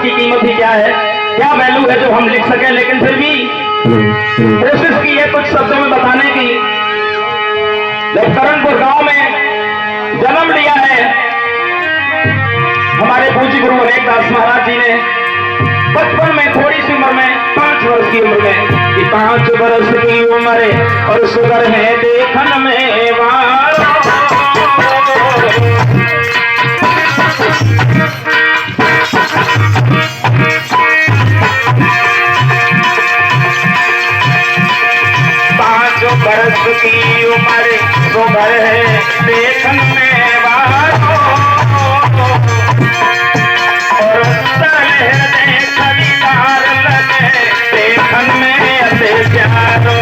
की कीमत ही क्या है, क्या वैल्यू है जो हम लिख सके। लेकिन फिर भी कोशिश की है कुछ शब्दों में बताने की। जब करणपुर गांव में जन्म लिया है हमारे पूज्य गुरु अनेकदास महाराज जी ने, बचपन में थोड़ी सी उम्र में 5 वर्ष की उम्र में, कि 5 वर्ष की उम्र और सुगर है देखन में वार। 5 वर्ष की उम्र सुगर है देखन में वार, और खरीदार लगे देखन में अते प्यारो।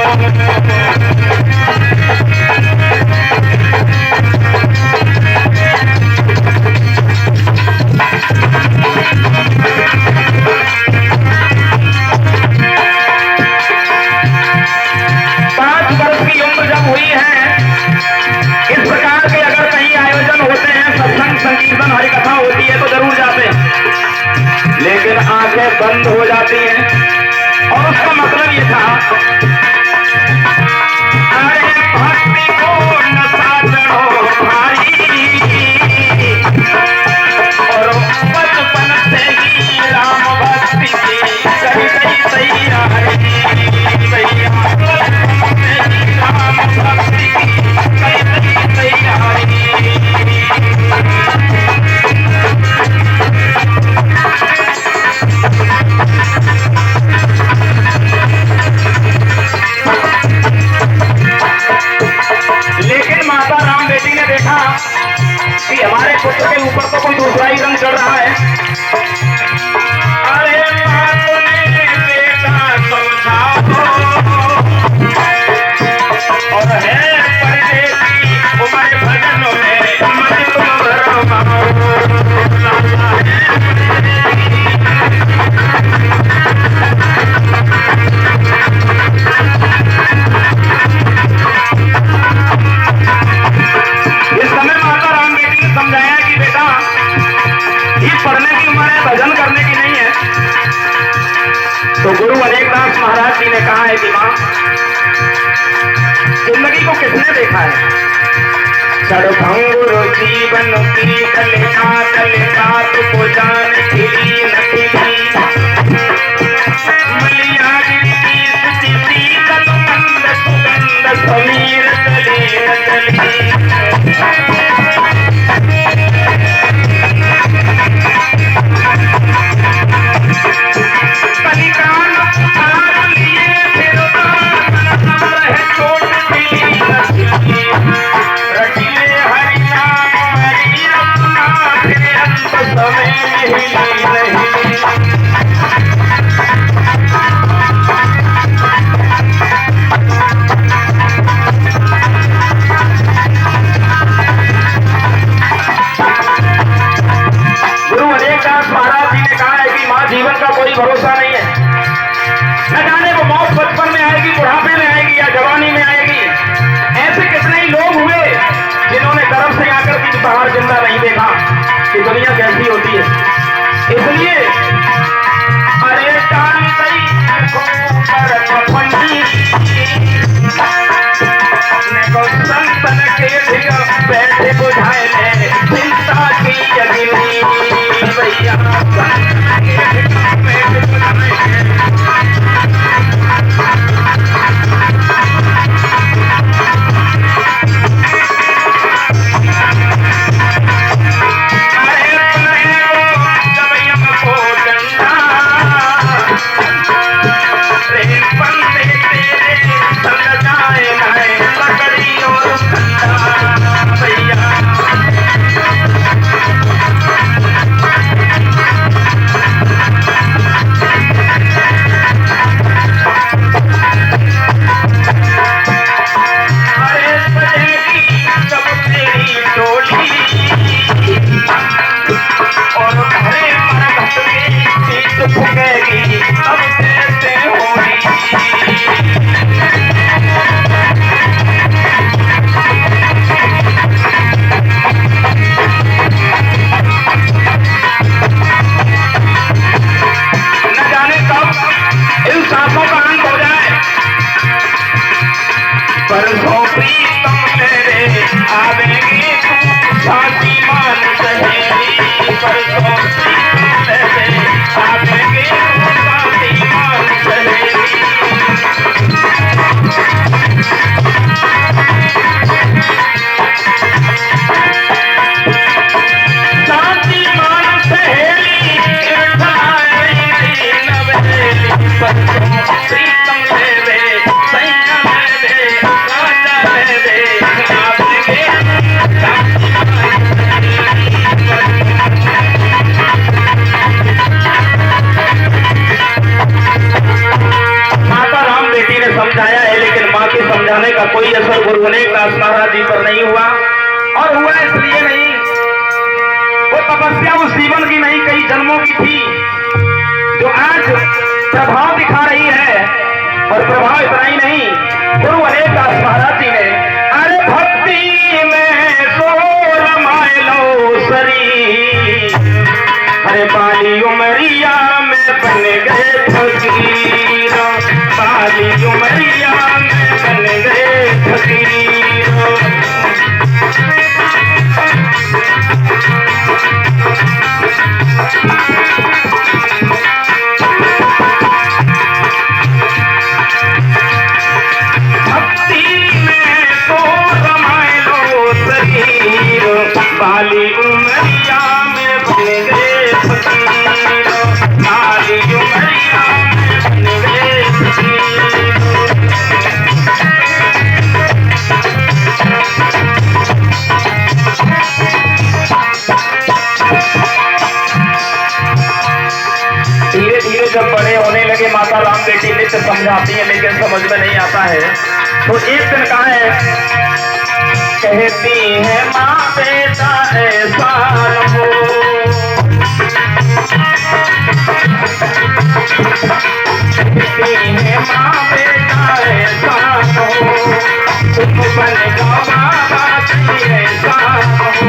हरिकथा होती है तो जरूर जाते हैं, लेकिन आंखें बंद हो जाती हैं। और उसका मतलब ये था, अरे भक्ति को नशा चढ़ो भाई, और बचपन से ही राम भक्ति की कही गई तैयारी, राम भक्ति की कही गई तैयारी। लेकिन माता राम बेटी ने देखा कि हमारे पुत्र के ऊपर तो कोई दूसरा ही रंग चढ़ रहा है। अरे माता ने बेटा समझाओ, और है परदेसी उमर भजनों में मन तुम रमाओ। समझाया कि बेटा ये पढ़ने की उम्र है, भजन करने की नहीं है। तो गुरु अनेकदास महाराज जी ने कहा है कि मां, जिंदगी को किसने देखा है, सड़भंगुर जीवन की कलिका तुमको जान खिली न खिली, मलिया गिरी स्थिति कलमंद सुगंध समीर चली न चली। भरोसा नहीं है, न जाने वो मौत बचपन में आएगी, बुढ़ापे में आएगी या जवानी में आएगी। ऐसे कितने ही लोग हुए जिन्होंने तरफ से आकर के बाहर जिंदा नहीं देखा कि दुनिया कैसी होती है। इसलिए अरे संतन के बैठे बुझाए चिंता की अगली भैया। समझाने का कोई असर गुरु अनेकदास महाराज जी पर नहीं हुआ। और हुआ इसलिए नहीं, वो तपस्या उस जीवन की नहीं, कई जन्मों की थी, जो आज प्रभाव दिखा रही है। और प्रभाव इतना ही नहीं, गुरु अनेकदास महाराज जी ने अरे भक्ति में सो रमाए लो सरी, अरे बाली उमरिया में बन गए फकीर, बाली उमरिया में बन गए फकीर। बाली उमरिया में बन गए फकीर, बाली उमरिया में बन गए फकीर। धीरे धीरे जब बड़े होने लगे, माता राम बेटी नित्य समझाती है लेकिन समझ में नहीं आता है। तो एक दिन कहा है, कहती है माँ बेटा ऐसा न हो, कहती है माँ बेटा ऐसा न हो, तुम बन जाओ बाबा जी ऐसा न हो।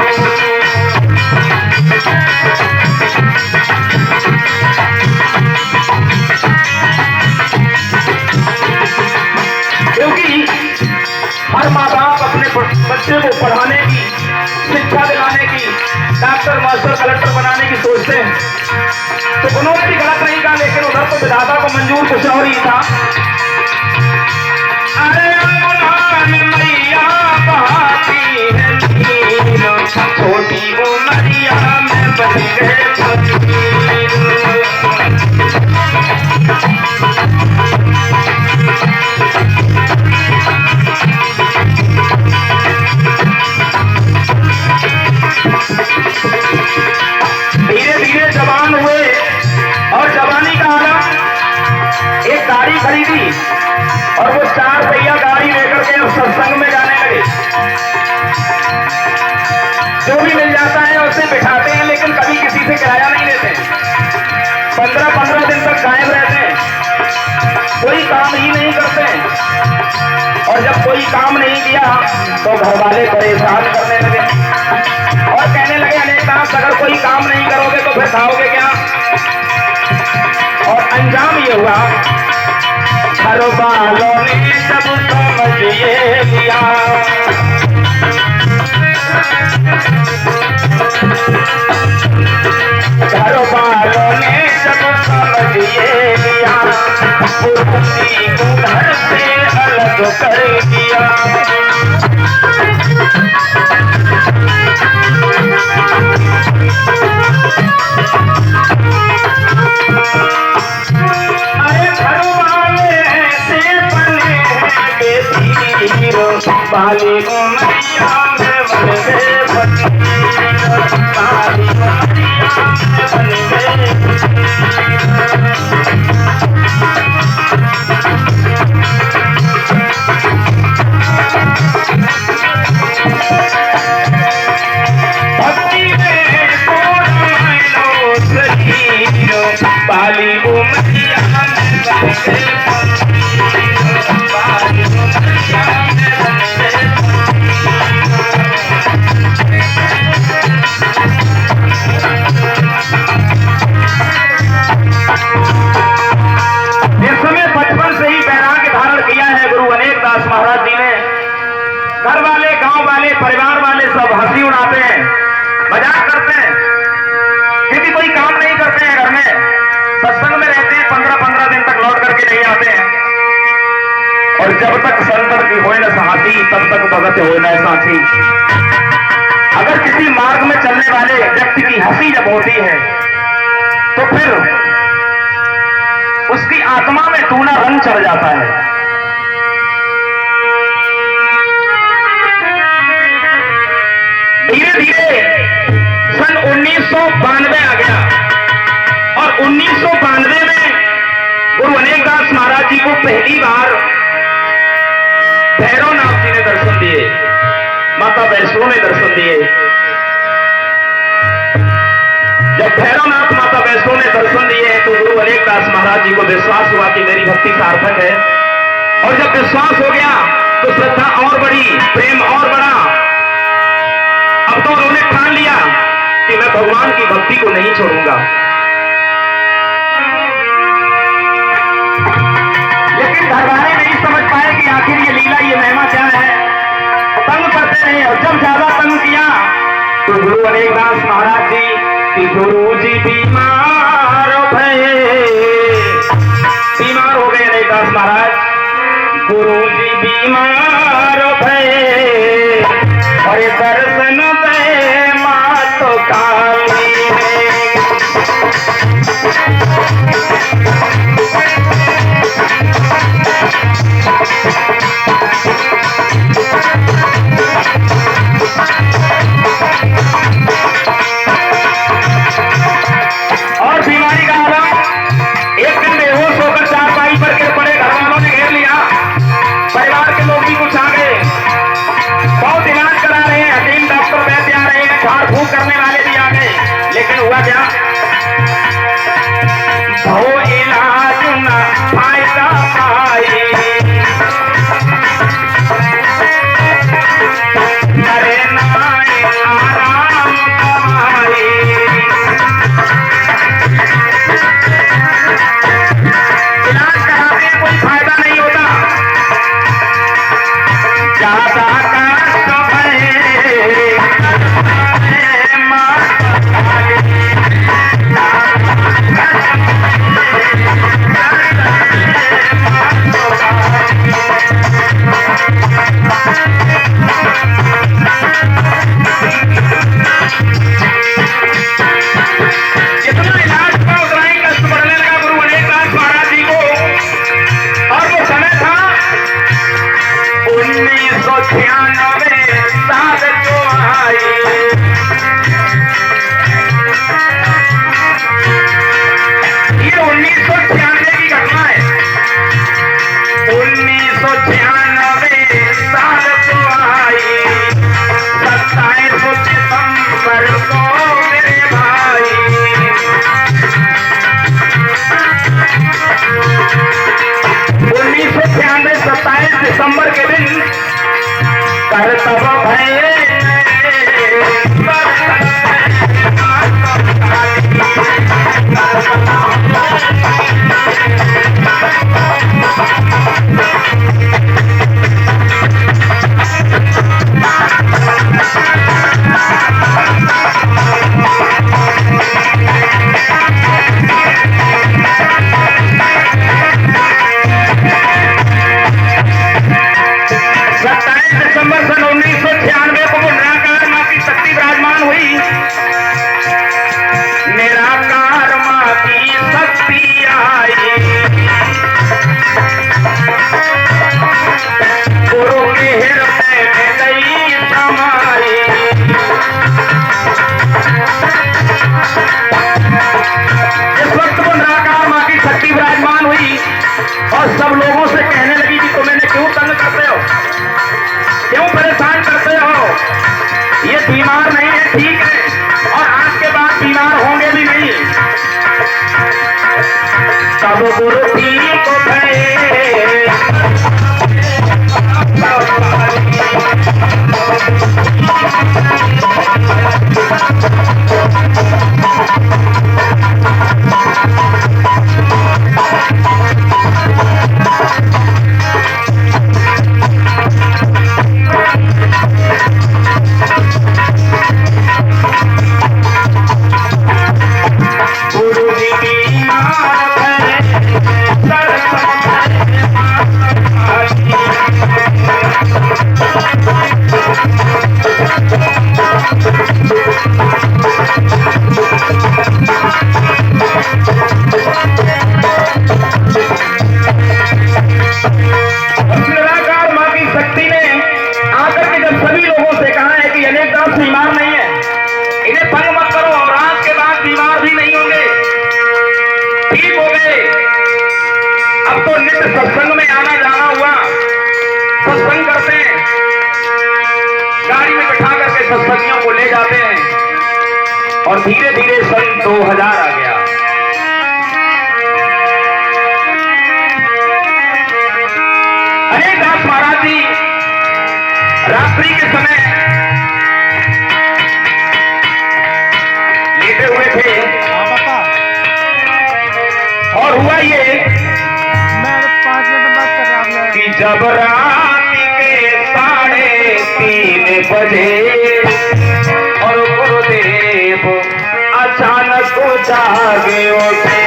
क्योंकि हर माँ बाप अपने बच्चे को पढ़ाने की, शिक्षा दिलाने की, डॉक्टर मास्टर कलेक्टर बनाने की सोचते हैं। तो उन्होंने भी गलत नहीं कहा, लेकिन उधर तो विधाता को मंजूर कुछ और ही था। अरे मैया बहाती है नीर, छोटी उमरिया में बन गए फकीर। धीरे धीरे जवान हुए और जवानी का आलम, एक गाड़ी खरीदी और वो 4 पहिया गाड़ी लेकर के सत्संग में जाने लगे। जो भी मिल जाता है उसे बिठाते हैं, लेकिन कभी किसी से किराया नहीं लेते। 15-15 दिन तक गायब रहते हैं, कोई काम ही नहीं करते। और जब कोई काम नहीं किया तो घर वाले परेशान करने लगे और कहने लगे, अनेकदास अगर कोई काम नहीं करोगे तो फिर खाओगे क्या? और अंजाम ये हुआ, घर वालों ने जब समझ ये लिया, घर वालों ने जब समझ ये लिया, पुरुषी को घर से अलग कर दिया। बाली उमरिया में बन गए फकीर, बाली उमरिया में बन गए भक्ति में कोट लो शरीर, बाली उमरिया में बन गए फकीर, बाली उमरिया में बन गए। इस समय बचपन से ही वैराग्य धारण किया है गुरु अनेकदास महाराज जी ने। घर वाले, गांव वाले, परिवार वाले सब हंसी उड़ाते हैं, मजाक करते हैं, क्योंकि कोई काम नहीं करते हैं घर में, सत्संग में रहते हैं, 15-15 दिन तक लौट करके नहीं आते हैं। और जब तक संतर की होए न साथी, तब तक भगत होए न साथी। अगर किसी मार्ग में चलने वाले व्यक्ति की हंसी जब होती है तो फिर उसकी आत्मा में दूना रंग चढ़ जाता है। धीरे धीरे सन 1992 आ गया और 1992 में गुरु अनेकदास महाराज जी को पहली बार माता वैष्णो ने दर्शन दिए। जब भैरवनाथ माता वैष्णो ने दर्शन दिए तो गुरु अनेकदास महाराज जी को विश्वास हुआ कि मेरी भक्ति सार्थक है। और जब विश्वास हो गया तो श्रद्धा और बढ़ी, प्रेम और बढ़ा। अब तो उन्होंने ठान लिया कि मैं भगवान की भक्ति को नहीं छोड़ूंगा। लेकिन घरवाले नहीं समझ पाए कि आखिर ये लीला, ये महिमा क्या है। तंग करते रहे और जब ज्यादा तंग किया तो गुरु अनेकदास महाराज जी कि गुरु जी बीमार हो गए। अनेकदास महाराज गुरु जी बीमार भये और दर्शन दे मातो काली और बीमारी का आलम। एक दिन बेहोश होकर चारपाई पर गिर पड़े। घर वालों ने घेर लिया, परिवार के लोग भी कुछ आ गए, बहुत इलाज करा रहे हैं, हकीम डॉक्टर वैद्य आ रहे हैं, झाड़ फूक करने वाले भी आ गए। लेकिन हुआ क्या, वो इलाज न फायदा पाई। अरे नाए आराम कमाई। इलाज कराते कोई फायदा नहीं होता। ज्यादा कष्ट भये माता जितना इलाज का उतना ही कष्ट बढ़ने लगा गुरु अनेकदास महाराज जी को। और वो समय था 1996 साल जो आई। ये 1996 की घटना है। 1996 साल जो आई। 27 दिसंबर को मेरे भाई 1996 27 दिसंबर के दिन करतब भये दिसंबर सन 1996 को निराकार मां की शक्ति विराजमान हुई। निराकार मां की शक्ति आई। गुरु के हृदय में गई समाई। इस वक्त वो निराकार मां की शक्ति विराजमान हुई और सब लोगों से कहने लगी कि तुम इन्हें क्यों तंग करते हो, क्यों परेशान करते हो। ये बीमार नहीं है, ठीक है, और आज के बाद बीमार होंगे भी नहीं। तब गुरु ठीक को सत्संग में आना जाना हुआ, सत्संग करते हैं, गाड़ी में और धीरे धीरे सन 2000 आ गया। अनेकदास महाराज जी रात्रि के समय लेटे हुए थे और हुआ ये कि जब रात के 3:30 बजे और गुरुदेव अचानक को जागे उठे।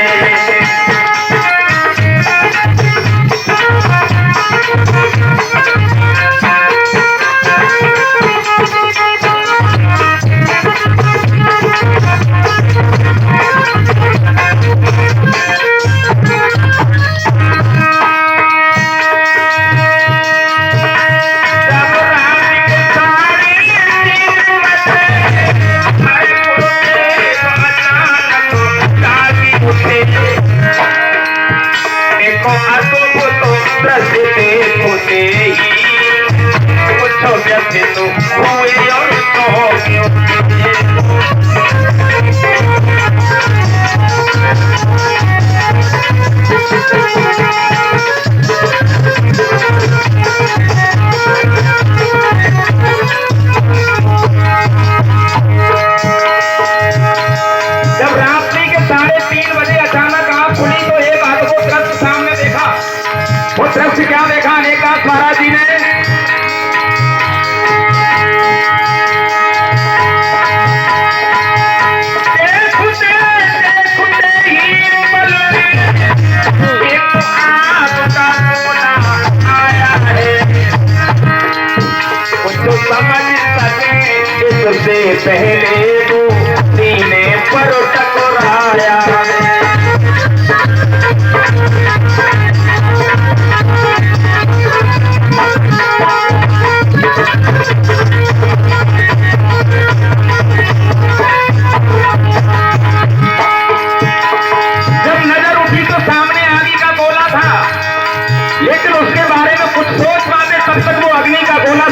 क्या देखा अनेकदास महाराज जी ने? से पहले वो सीने पर टकराया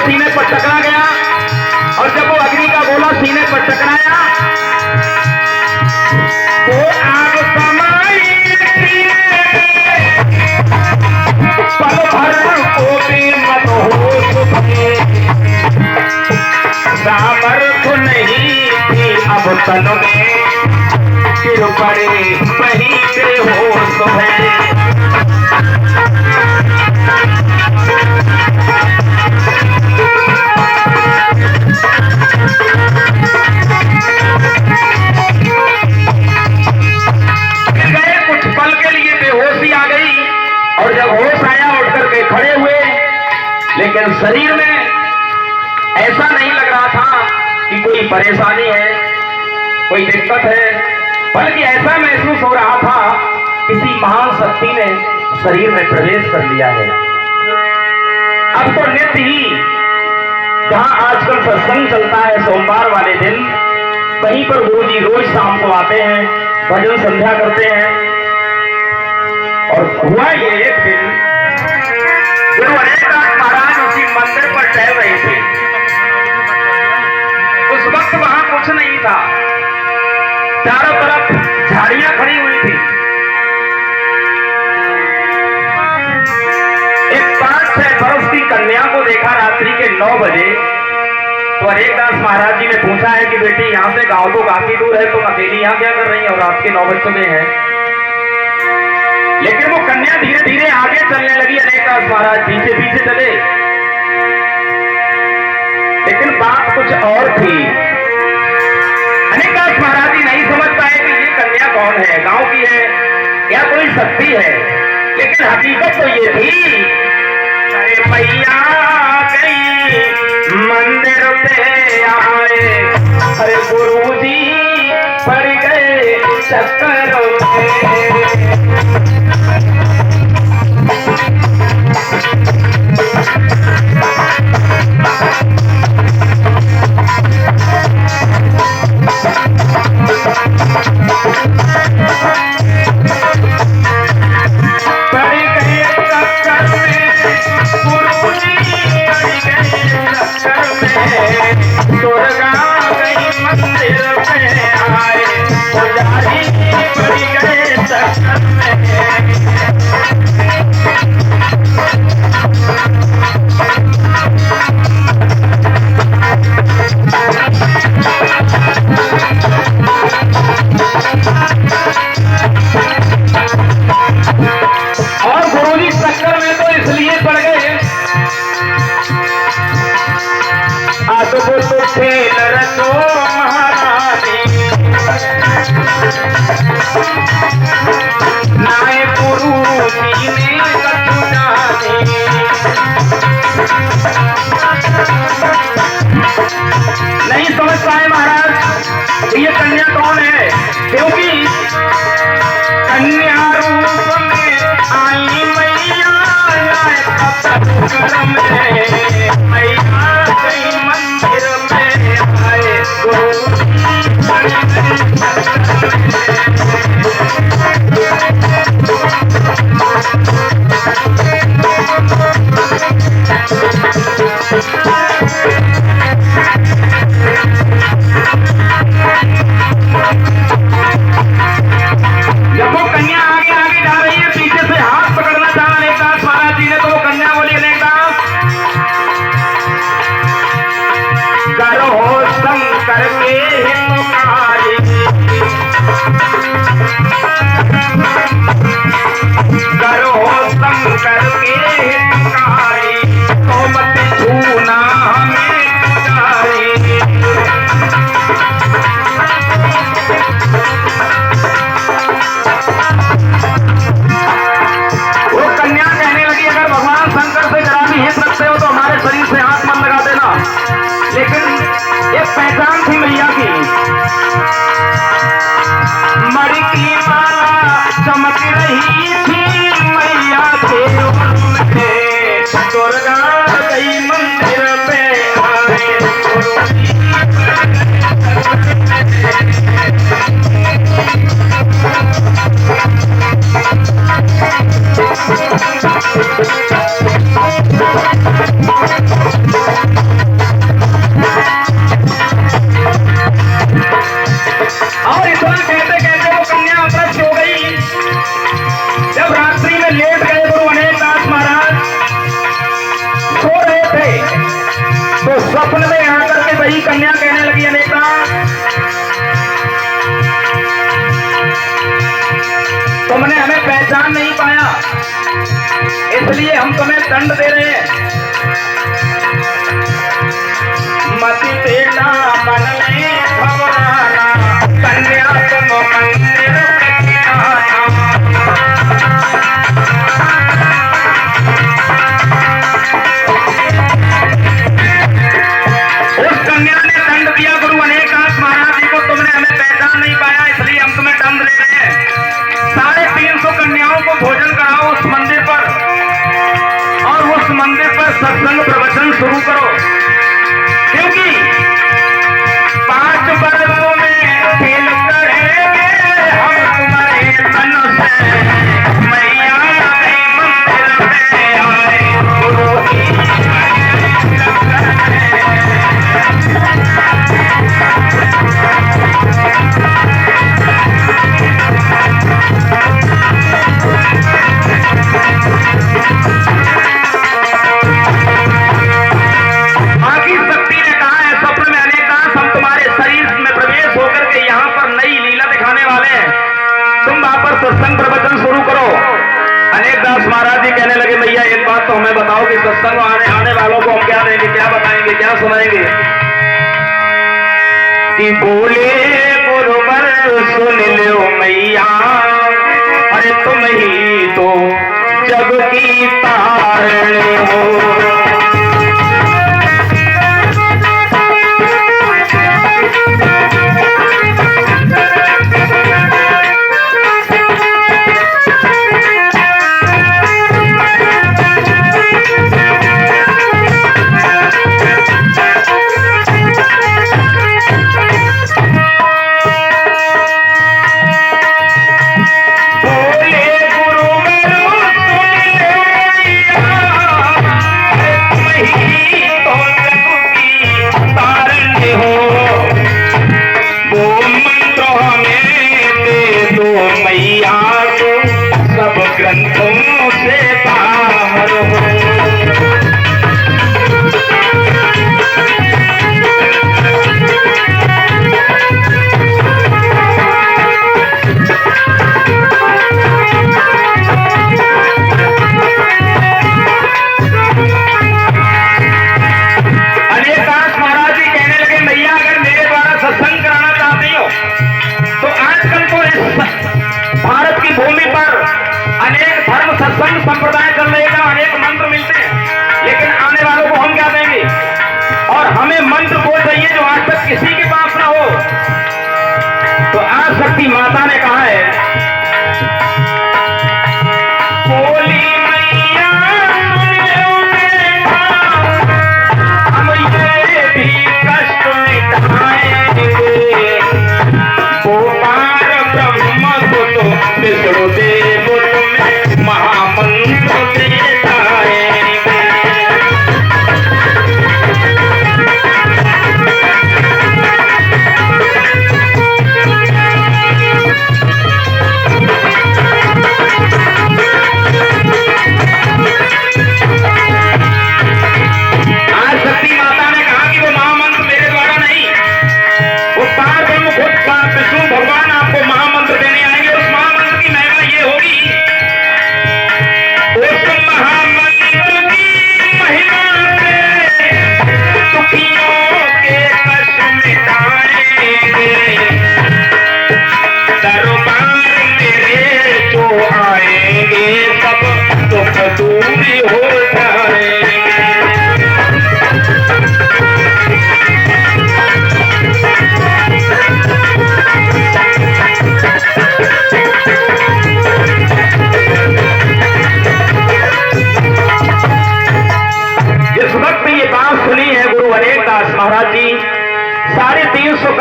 सीने पर टकरा गया और जब वो अग्नि का गोला सीने पर टकराया तो आग समाई पल भर को भी मदहोश भये। सामर्थ्य नहीं थी अब तन में गिर पड़े वहीं से होश है। और जब होश आया उठ करके खड़े हुए, लेकिन शरीर में ऐसा नहीं लग रहा था कि कोई परेशानी है, कोई दिक्कत है, बल्कि ऐसा महसूस हो रहा था किसी महान शक्ति ने शरीर में प्रवेश कर लिया है। अब तो नित्य ही जहां आजकल सत्संग चलता है सोमवार वाले दिन, वहीं पर गुरुजी रोज शाम को आते हैं, भजन संध्या करते हैं। और हुआ ये एक दिन गुरु अनेकदास महाराज उसी मंदिर पर टहल रहे थे। उस वक्त वहां कुछ नहीं था, चारों तरफ झाड़ियां खड़ी हुई थी। एक 5-6 वर्ष की कन्या को देखा रात्रि के 9 बजे। तो अनेकदास महाराज जी ने पूछा है कि बेटी यहाँ से गांव तो काफी दूर है, तुम अकेली यहाँ क्या कर रही है और रात के 9 बज चुके हैं। लेकिन वो कन्या धीरे धीरे आगे चलने लगी, अनेकदास महाराज पीछे पीछे चले। लेकिन बात कुछ और थी। अनेकदास महाराज जी नहीं समझ पाए कि ये कन्या कौन है, गांव की है या कोई शक्ति है। लेकिन हकीकत तो ये थी, अरे मैया गई मंदिर पे आए, अरे गुरुजी पड़ गए चक्कर में। दुर्गा गई मंदिर में आए। इसलिए हम तुम्हें दंड दे रहे हैं। मति तेरा मन में घबराना, कन्या तुम मंदिर उस कन्या ने दंड दिया गुरु अनेकांत महाराज जी को, तुमने हमें पहचान नहीं पाया इसलिए हम तुम्हें दंड दे रहे हैं। 350 कन्याओं को भोजन कराओ उस मंदिर पर, और उस मंदिर पर सत्संग प्रवचन शुरू करो, क्योंकि 5 वर्षों में खेल करेंगे हम तुम्हारे तन से। मैया गई मंदिर में आए गुरु सत्संग प्रवचन शुरू करो। अनेकदास महाराज जी कहने लगे, भैया एक बात तो हमें बताओ कि सत्संग आने वालों को हम क्या देंगे, क्या बताएंगे, क्या सुनाएंगे? कि बोले गुरुवर सुन लो मैया, अरे तुम ही तो जग की तारणी हो।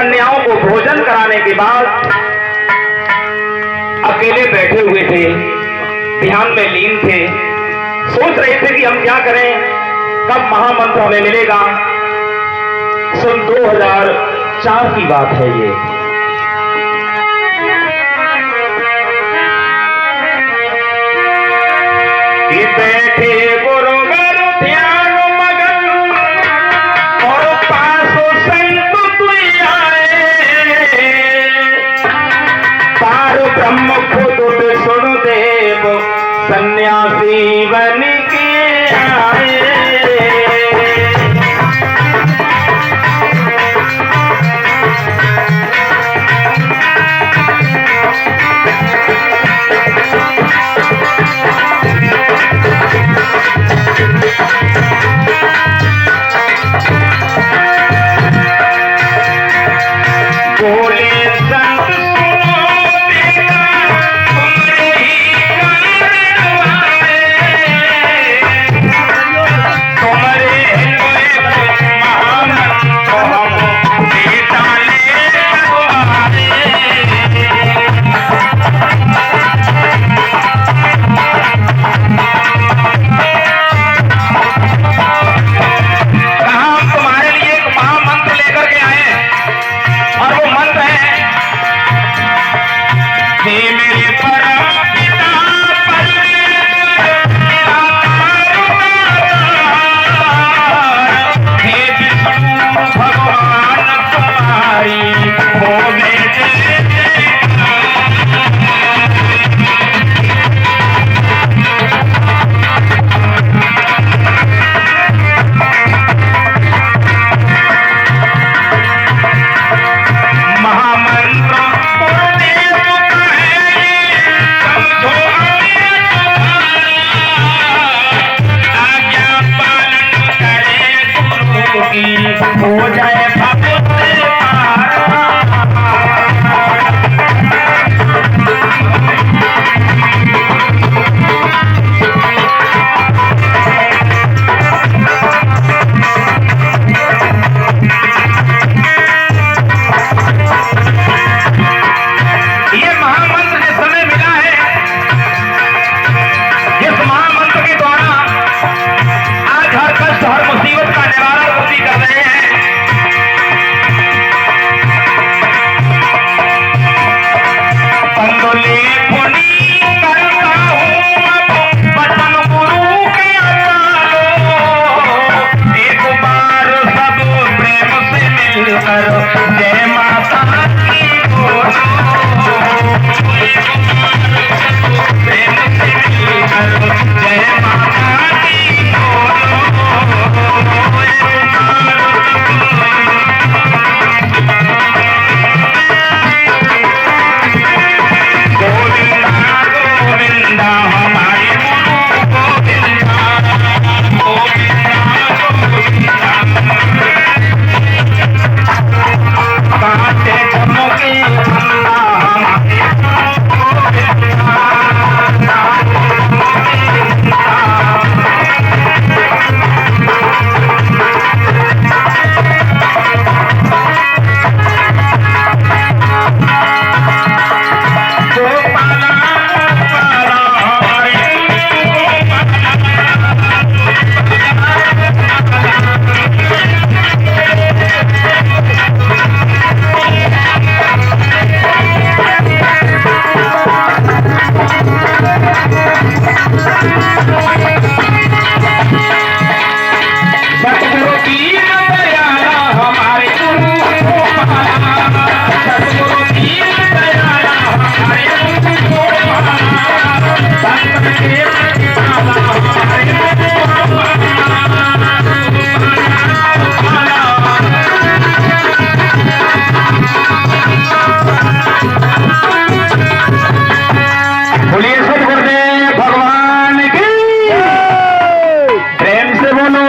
कन्याओं को भोजन कराने के बाद अकेले बैठे हुए थे, ध्यान में लीन थे, सोच रहे थे कि हम क्या करें, कब महामंत्र हमें मिलेगा। सन 2004 की बात है ये बैठे गुरु गुरु ध्यान मगन और पासो संत तुई आए, पार ब्रह्म खुद सुन देव सन्यासी बन के आए। हो जाए